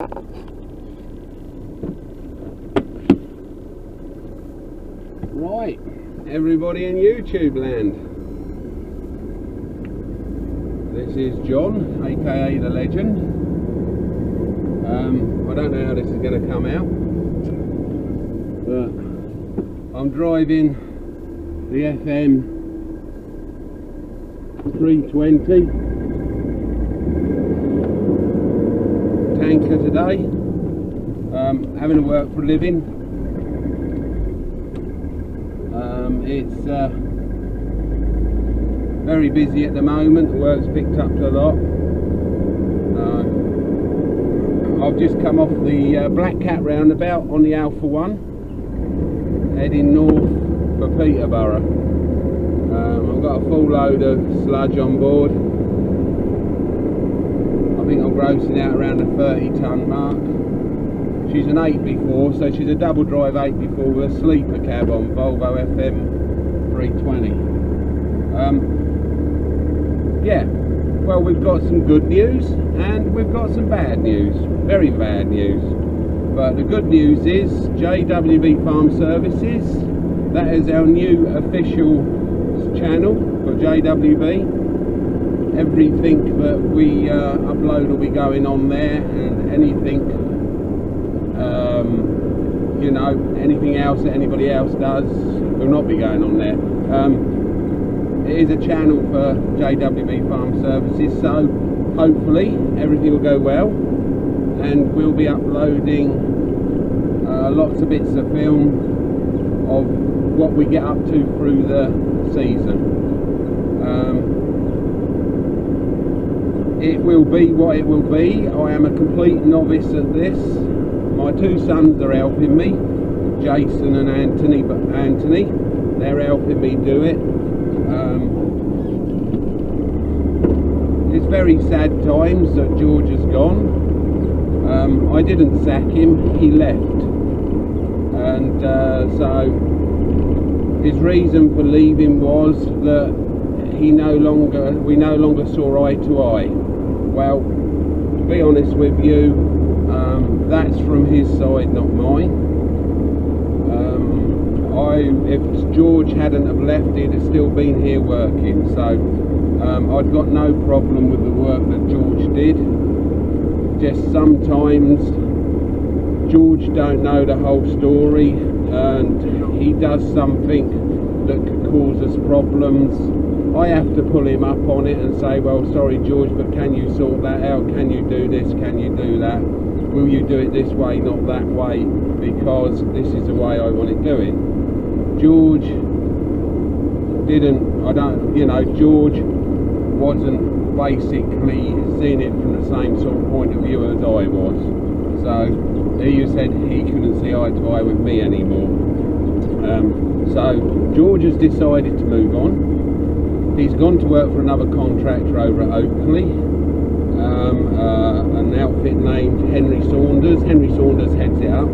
Right, everybody in YouTube land. This is John, aka The Legend. I don't know how this is going to come out, but I'm driving the FM 320 tanker today, having to work for a living. It's very busy at the moment. The work's picked up a lot. I've just come off the Black Cat roundabout on the Alpha 1, heading north for Peterborough. I've got a full load of sludge on board. I think I'm grossing out around the 30-ton mark. She's an 8x4, so she's a double drive 8x4 with a sleeper cab on, Volvo FM 320. Yeah, well, we've got some good news and we've got some bad news, very bad news. But the good news is JWB Farm Services, that is our new official channel for JWB. Everything that we upload will be going on there, and anything you know, anything else that anybody else does will not be going on there. It is a channel for JWB Farm Services, so hopefully everything will go well, and we'll be uploading lots of bits of film of what we get up to through the season. It will be what it will be. I am a complete novice at this. My two sons are helping me, Jason and Anthony, they're helping me do it. It's very sad times that George has gone. I didn't sack him, he left. And so his reason for leaving was that we no longer saw eye to eye. Well, to be honest with you, that's from his side, not mine. If George hadn't have left, he'd have still been here working, so I'd got no problem with the work that George did. Just sometimes George don't know the whole story, and he does something that could cause us problems. I have to pull him up on it and say, well, sorry George, but can you sort that out? Can you do this? Can you do that? Will you do it this way, not that way? Because this is the way I want it doing. George didn't, George wasn't basically seeing it from the same sort of point of view as I was. So he said he couldn't see eye to eye with me anymore. So George has decided to move on. He's gone to work for another contractor over at Oakley, an outfit named Henry Saunders. Henry Saunders heads it up.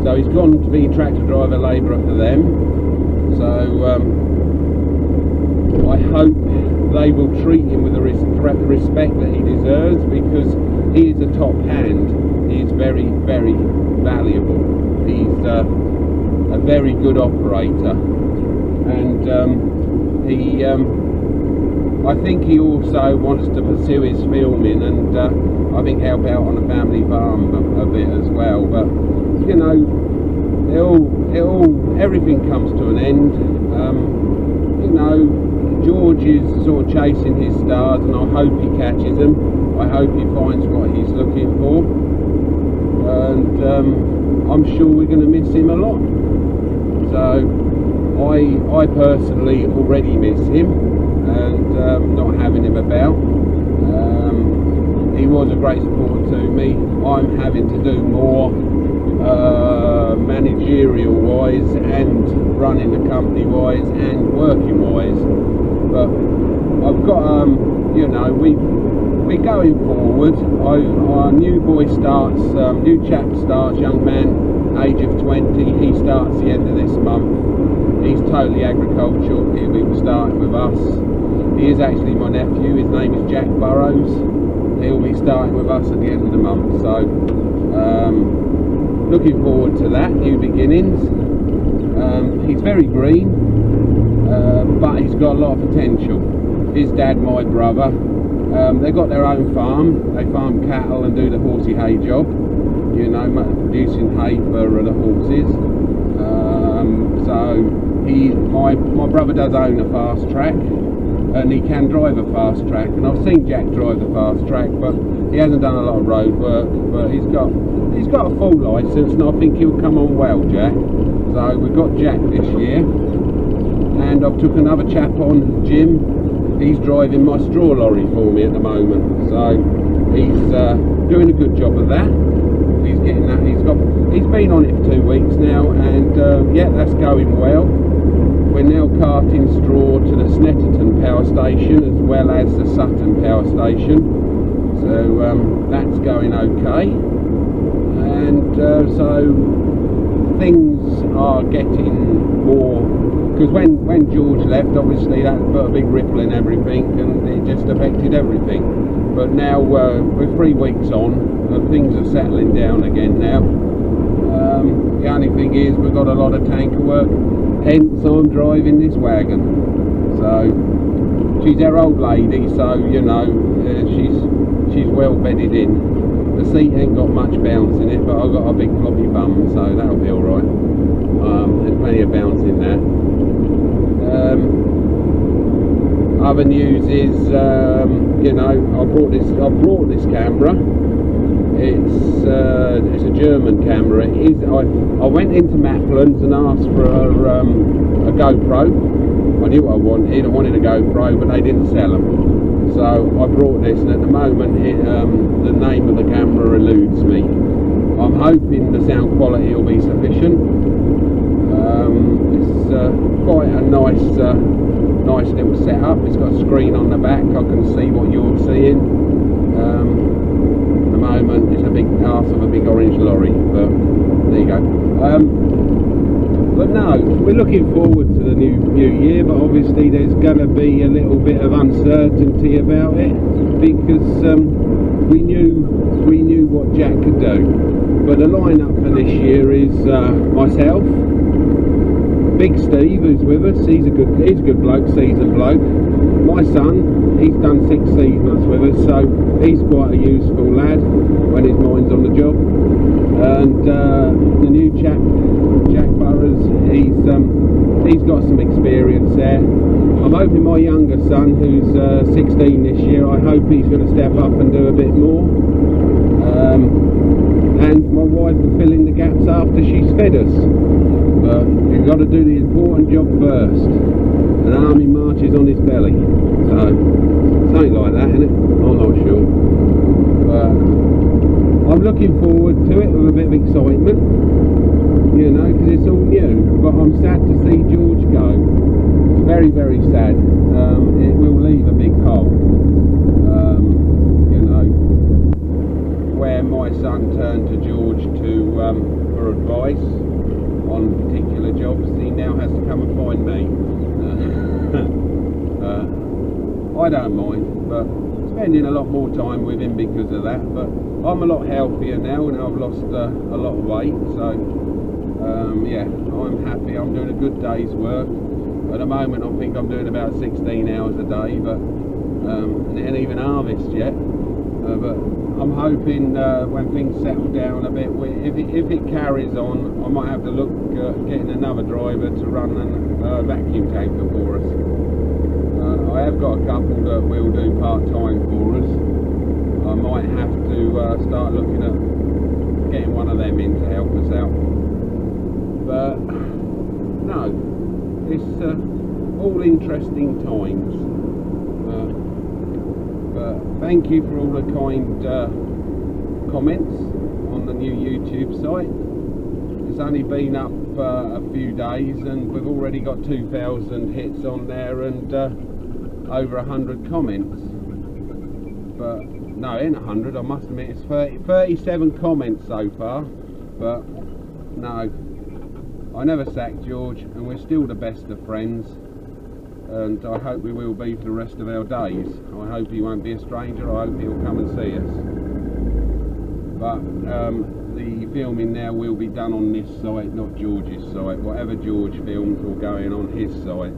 So he's gone to be tractor driver labourer for them. So I hope they will treat him with the respect that he deserves, because he is a top hand. He is very, very valuable. He's a very good operator, and I think he also wants to pursue his filming, and I think help out on the family farm a bit as well. But you know, everything comes to an end. You know, George is sort of chasing his stars, and I hope he catches them. I hope he finds what he's looking for, and I'm sure we're going to miss him a lot. So I personally already miss him, and not having him about. He was a great support to me. I'm having to do more managerial wise, and running the company wise, and working wise. But I've got you know, we're going forward. Our new boy starts, new chap starts, young man, age of 20. He starts the end of this month. He's totally agricultural. He'll be starting with us. He is actually my nephew. His name is Jack Burrows. He'll be starting with us at the end of the month. So Looking forward to that, New Beginnings. He's very green, but he's got a lot of potential. His dad, my brother, they've got their own farm. They farm cattle and do the horsey hay job, you know, producing hay for the horses. So my brother does own a fast track, and he can drive a fast track. And I've seen Jack drive the fast track, but he hasn't done a lot of road work. But he's got a full licence, and I think he'll come on well, Jack. So we've got Jack this year, and I've took another chap on, Jim. He's driving my straw lorry for me at the moment, so he's doing a good job of that. He's getting that. He's been on it for 2 weeks now, and yeah, that's going well. We're now carting straw to the Snetterton power station as well as the Sutton power station, so that's going okay. And so things are getting more, because when George left, obviously that put a big ripple in everything, and it just affected everything. But now we're 3 weeks on, and things are settling down again now. The only thing is we've got a lot of tanker work, hence I'm driving this wagon. So she's our old lady, so you know, she's well bedded in. The seat ain't got much bounce in it, but I've got a big floppy bum, so that'll be alright. There's plenty of bounce in there. Other news is, you know, I brought this camera. It's a German camera. It is. I went into Maplins and asked for a GoPro. I knew what I wanted. I wanted a GoPro, but they didn't sell them. So I brought this, and at the moment the name of the camera eludes me. I'm hoping the sound quality will be sufficient. It's quite a nice little setup. It's got a screen on the back. I can see what you're seeing. At the moment it's a big arse of a big orange lorry, but there you go. But no, we're looking forward to the new year, but obviously there's going to be a little bit of uncertainty about it, because we knew what Jack could do. But the lineup for this year is myself, Big Steve, who's with us. He's a good bloke, seasoned bloke. My son, he's done 6 seasons with us, so he's quite a useful lad when his mind's on the job. And the new chap, Jack Burrows, he's got some experience there. I'm hoping my younger son, who's 16 this year, I hope he's going to step up and do a bit more. And my wife will fill in the gaps after she's fed us. But you've got to do the important job first. An army marches on his belly. So, something like that, isn't it? I'm not sure. But I'm looking forward to it with a bit of excitement, you know, because it's all new. But I'm sad to see George go. It's very, very sad. It will leave a big hole. You know, where my son turned to George for advice on particular jobs, he now has to come and find me. I don't mind, but spending a lot more time with him because of that. But I'm a lot healthier now, and I've lost a lot of weight, so yeah, I'm happy. I'm doing a good day's work. At the moment I think I'm doing about 16 hours a day, but and it ain't even harvest yet. But I'm hoping when things settle down a bit, if it carries on, I might have to look at getting another driver to run a vacuum tanker for us. I have got a couple that will do part-time for us. I might have to start looking at getting one of them in to help us out. But no, it's all interesting times. But thank you for all the kind comments on the new YouTube site. It's only been up a few days, and we've already got 2,000 hits on there and over 100 comments. But no, it ain't 100, I must admit. It's 37 comments so far. But no, I never sacked George, and we're still the best of friends. And I hope we will be for the rest of our days. I hope he won't be a stranger. I hope he'll come and see us. But the filming now will be done on this site, not George's site. Whatever George films will go in on his site.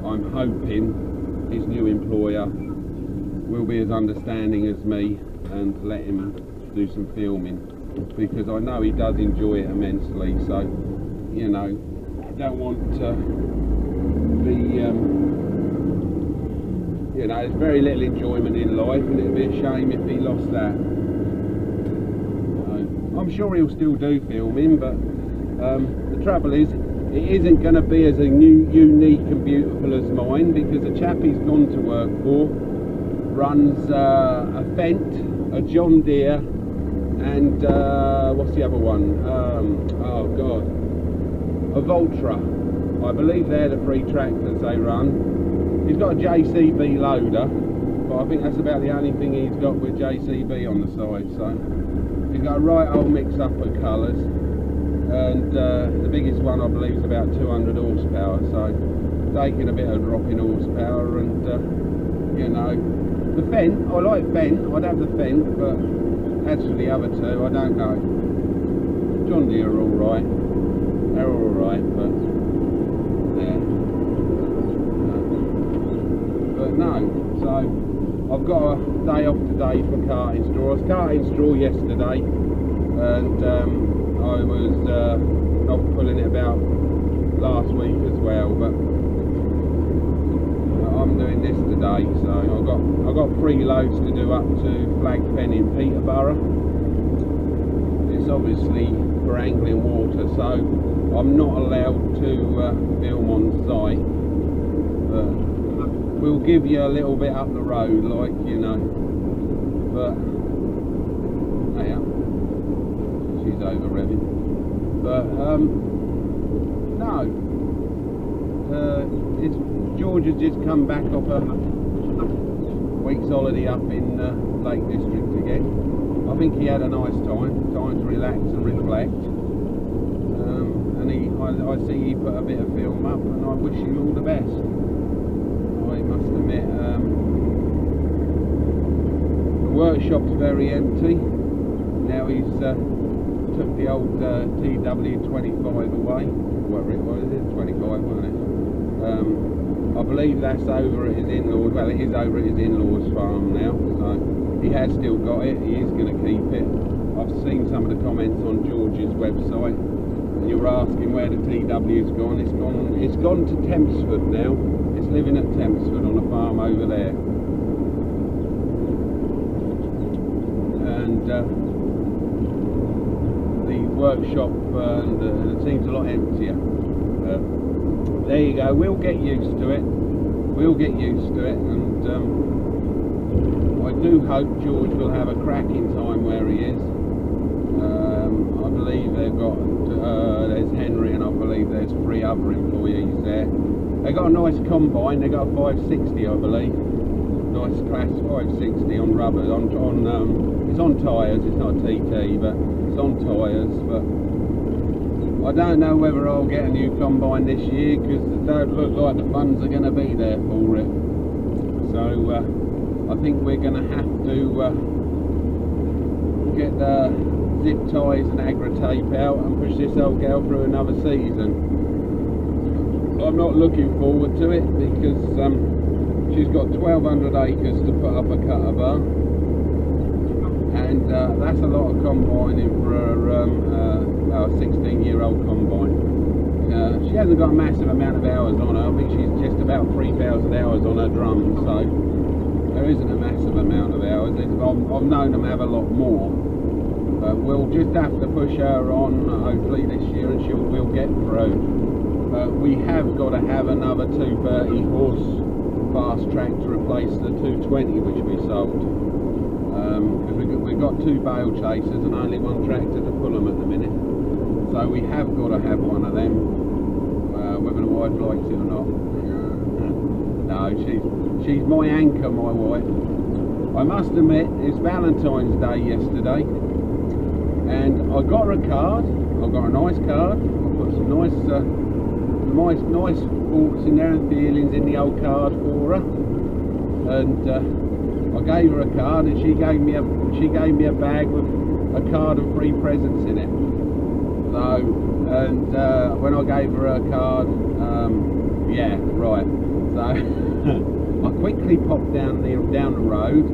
I'm hoping his new employer will be as understanding as me and let him do some filming, because I know he does enjoy it immensely. So, you know, I don't want to be, you know, there's very little enjoyment in life, and it'd be a shame if he lost that. I'm sure he'll still do filming, but the trouble is, it isn't going to be as unique and beautiful as mine, because the chap he's gone to work for runs a Fent, a John Deere, and what's the other one? Oh God, a Voltra. I believe they're the three tractors they run. He's got a JCB loader, but I think that's about the only thing he's got with JCB on the side. So he's got a right old mix-up of colours, and the biggest one I believe is about 200 horsepower. So taking a bit of drop in horsepower, and you know, the Fent, I like Fent. I'd have the Fent, but as for the other two, I don't know. John Deere are all right. They're all right, but yeah. But no. So I've got a day off today for carting straw. I was carting straw yesterday, and I was not pulling it about last week as well, but I'm doing this today. So I've got 3 loads to do up to Flag Fen in Peterborough. It's obviously for angling water, so I'm not allowed to film on site, but we'll give you a little bit up the road, like, you know. But yeah, she's over revving. But no, it's George has just come back off a week's holiday up in Lake District again. I think he had a nice time to relax and reflect. And I see he put a bit of film up, and I wish him all the best. I must admit, the workshop's very empty. Now he's took the old TW25 away, whatever it was, 25 wasn't it? I believe that's over at his in-laws. Well, it is over at his in-laws farm now, so he has still got it. He is going to keep it. I've seen some of the comments on George's website, and you were asking where the TW's gone. It's gone to Tempsford now. It's living at Tempsford on a farm over there. And the workshop it seems a lot emptier. There you go. We'll get used to it. We'll get used to it, and I do hope George will have a cracking time where he is. I believe they've got there's Henry, and I believe there's 3 other employees there. They got a nice combine. They got a 560, I believe. Nice class 560 on rubber. It's on tyres. It's not a TT, but it's on tyres. But I don't know whether I'll get a new combine this year, because it don't look like the funds are going to be there for it. So I think we're going to have to get the zip ties and agra tape out and push this old gal through another season. I'm not looking forward to it, because she's got 1,200 acres to put up a cutter bar, and that's a lot of combining for a 16-year-old combine. She hasn't got a massive amount of hours on her. I think she's just about 3,000 hours on her drum, so there isn't a massive amount of hours. I've known them have a lot more, but we'll just have to push her on hopefully this year, and we'll get through. We have got to have another 230 horse fast track to replace the 220 which we sold, because we've got 2 bale chasers and only 1 tractor to pull them at the minute. So we have got to have one of them, whether the wife likes it or not. No, she's my anchor, my wife. I must admit, it's Valentine's Day yesterday, and I got her a card. I got a nice card. I put some nice thoughts in there and feelings in the old card for her, and I gave her a card, and she gave me a bag with a card and free presents in it. So, and when I gave her a card, yeah, right. So I quickly popped down the road.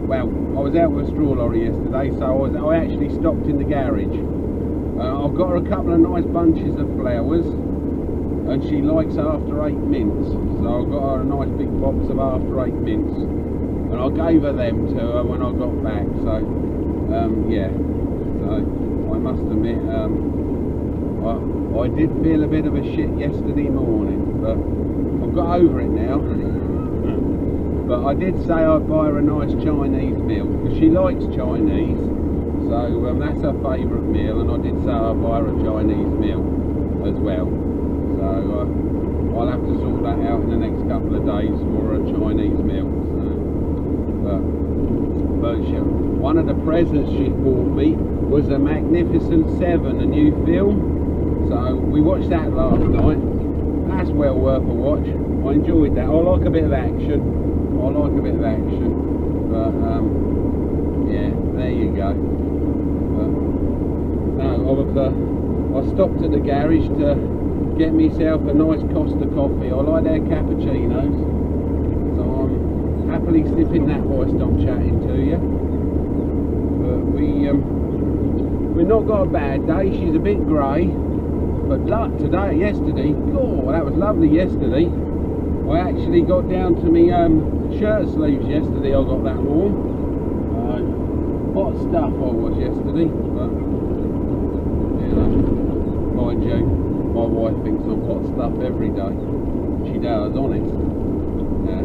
Well, I was out with a straw lorry yesterday, so I actually stopped in the garage. I've got her a couple of nice bunches of flowers, and she likes after 8 mints. So I got her a nice big box of after 8 mints, and I gave her them to her when I got back. So yeah, so I must admit, I did feel a bit of a shit yesterday morning, but I've got over it now. But I did say I'd buy her a nice Chinese meal, because she likes Chinese, so that's her favourite meal, and I did say I'd buy her a Chinese meal as well. So I'll have to sort that out in the next couple of days for a Chinese meal. So, but one of the presents she bought me was a Magnificent Seven, a new film. So we watched that last night. That's well worth a watch. I enjoyed that. I like a bit of action. But yeah, there you go. No, I stopped at the garage to get myself a nice Costa coffee. I like their cappuccinos, so I'm happily sipping that whilst I'm chatting to you. But we've not got a bad day. She's a bit grey, but yesterday, oh, that was lovely yesterday. I actually got down to me shirt sleeves yesterday. I got that warm. Hot stuff I was yesterday, but you know, mind you, my wife thinks I'm hot stuff every day. She does, honest. Yeah,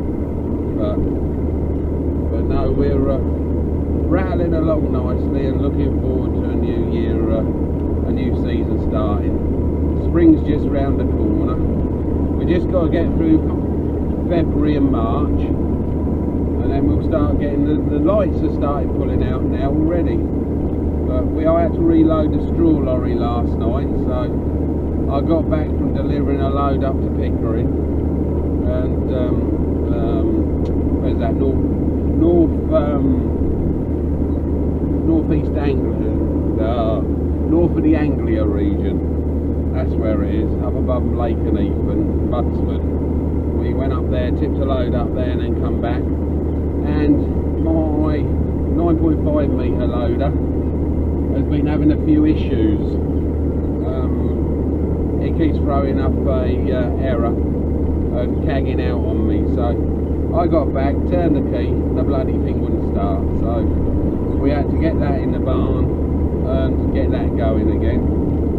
but no, we're rattling along nicely and looking forward to a new year, a new season starting. Spring's just round the corner. We just got to get through February and March, and then we'll start getting the lights are started pulling out now already. But I had to reload the straw lorry last night, so I got back from delivering a load up to Pickering, and where's that, northeast Anglia, north of the Anglia region. That's where it is, up above Lake and Ethan, Budsford. We went up there, tipped a load up there, and then come back. And my 9.5 metre loader has been having a few issues. It keeps throwing up a error and cagging out on me. So I got back, turned the key, and the bloody thing wouldn't start. So we had to get that in the barn and get that going again.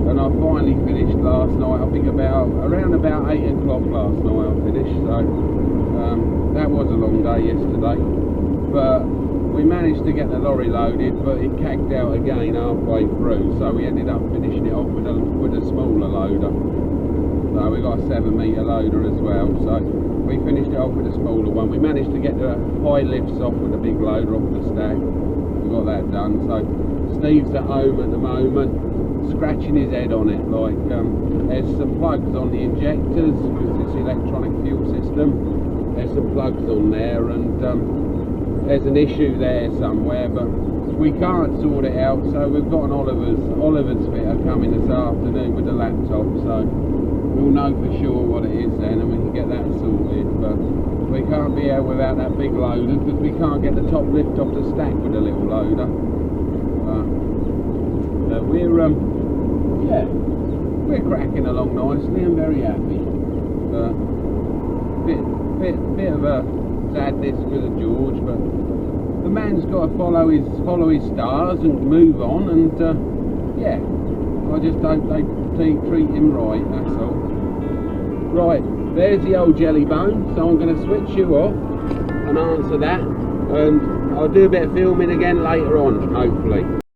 And I finally finished last night. I think around about 8 o'clock last night I finished. So that was a long day yesterday, but we managed to get the lorry loaded, but it cagged out again halfway through, so we ended up finishing it off with a smaller loader. So we got a 7 metre loader as well, so we finished it off with a smaller one. We managed to get the high lifts off with a big loader off the stack. We got that done. So Steve's at home at the moment, scratching his head on it. Like there's some plugs on the injectors because it's electronic fuel system. There's some plugs on there, and there's an issue there somewhere, but we can't sort it out. So we've got an Oliver's fitter coming this afternoon with the laptop, so we'll know for sure what it is then, and we can get that sorted. But we can't be out without that big loader because we can't get the top lift off the stack with a little loader. We're cracking along nicely and very happy. Bit of a sadness with the George, but the man's got to follow his stars and move on, and yeah, I just hope they treat him right, that's all. Right, there's the old jelly bone, so I'm going to switch you off and answer that, and I'll do a bit of filming again later on, hopefully.